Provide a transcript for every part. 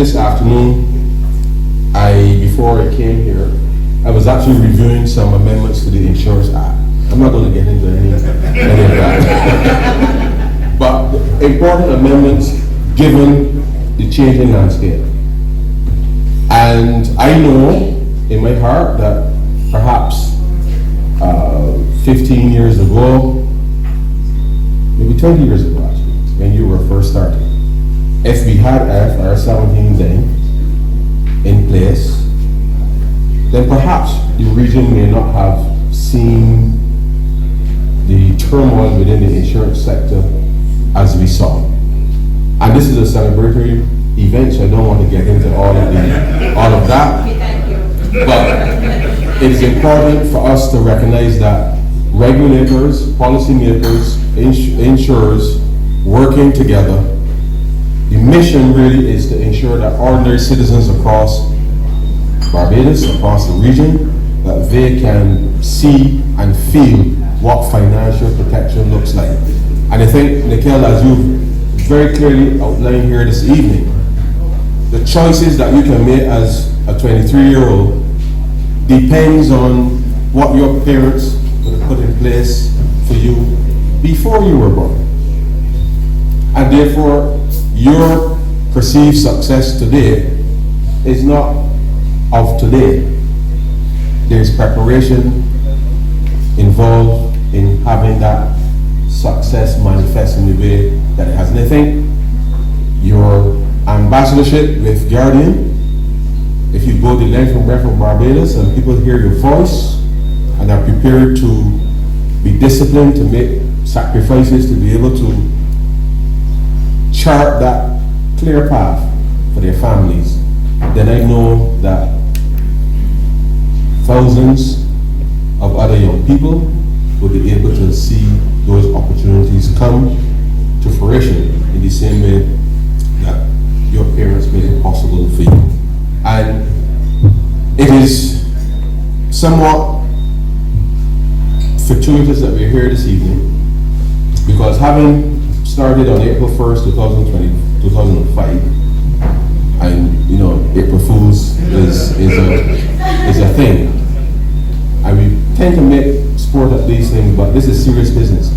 this afternoon, before I came here, I was actually reviewing some amendments to the Insurance Act. I'm not going to get into any of that. But important amendments given the changing landscape. And I know in my heart that perhaps 15 years ago, maybe 20 years ago actually, when you were first starting, if we had IFR 17 then in place, then perhaps the region may not have seen the turmoil within the insurance sector as we saw. And this is a celebratory event, so I don't want to get into all of that. But it is important for us to recognize that regulators, policymakers, insurers working together, the mission really is to ensure that ordinary citizens across Barbados, across the region, that they can see and feel what financial protection looks like. And I think, Nikhil, as you very clearly outlined here this evening, the choices that you can make as a 23-year-old depends on what your parents would have put in place for you before you were born. And therefore, your perceived success today is not of today. There's preparation involved in having that success manifest in the way that it has. And I think your ambassadorship with Guardian, if you go the length and breadth of Barbados and people hear your voice and are prepared to be disciplined, to make sacrifices, to be able to chart that clear path for their families, then I know that thousands of other young people will be able to see those opportunities come to fruition in the same way that your parents made it possible for you. And it is somewhat fortuitous that we're here this evening, because having started on April 1st, 2005, and you know, April Fools is a thing. And we tend to make sport of these things, but this is serious business.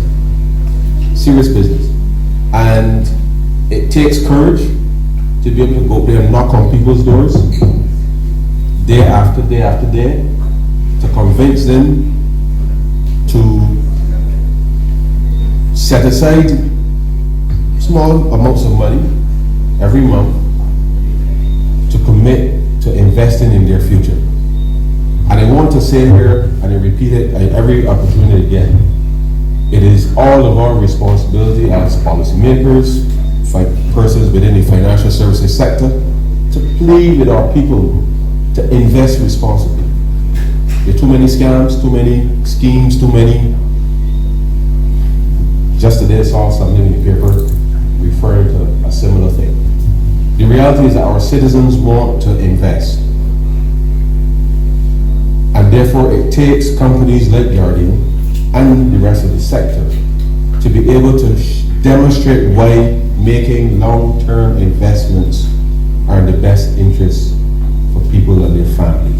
Serious business. And it takes courage to be able to go up there and knock on people's doors day after day after day, to convince them to set aside small amounts of money every month to commit to investing in their future. And I want to say here, and I repeat it at every opportunity again, it is all of our responsibility as policymakers, persons within the financial services sector, to plead with our people to invest responsibly. There are too many scams, too many schemes, too many. Just today I saw something in the paper referring to a similar thing. The reality is that our citizens want to invest. And therefore it takes companies like Guardian and the rest of the sector to be able to demonstrate why making long-term investments are in the best interest for people and their families.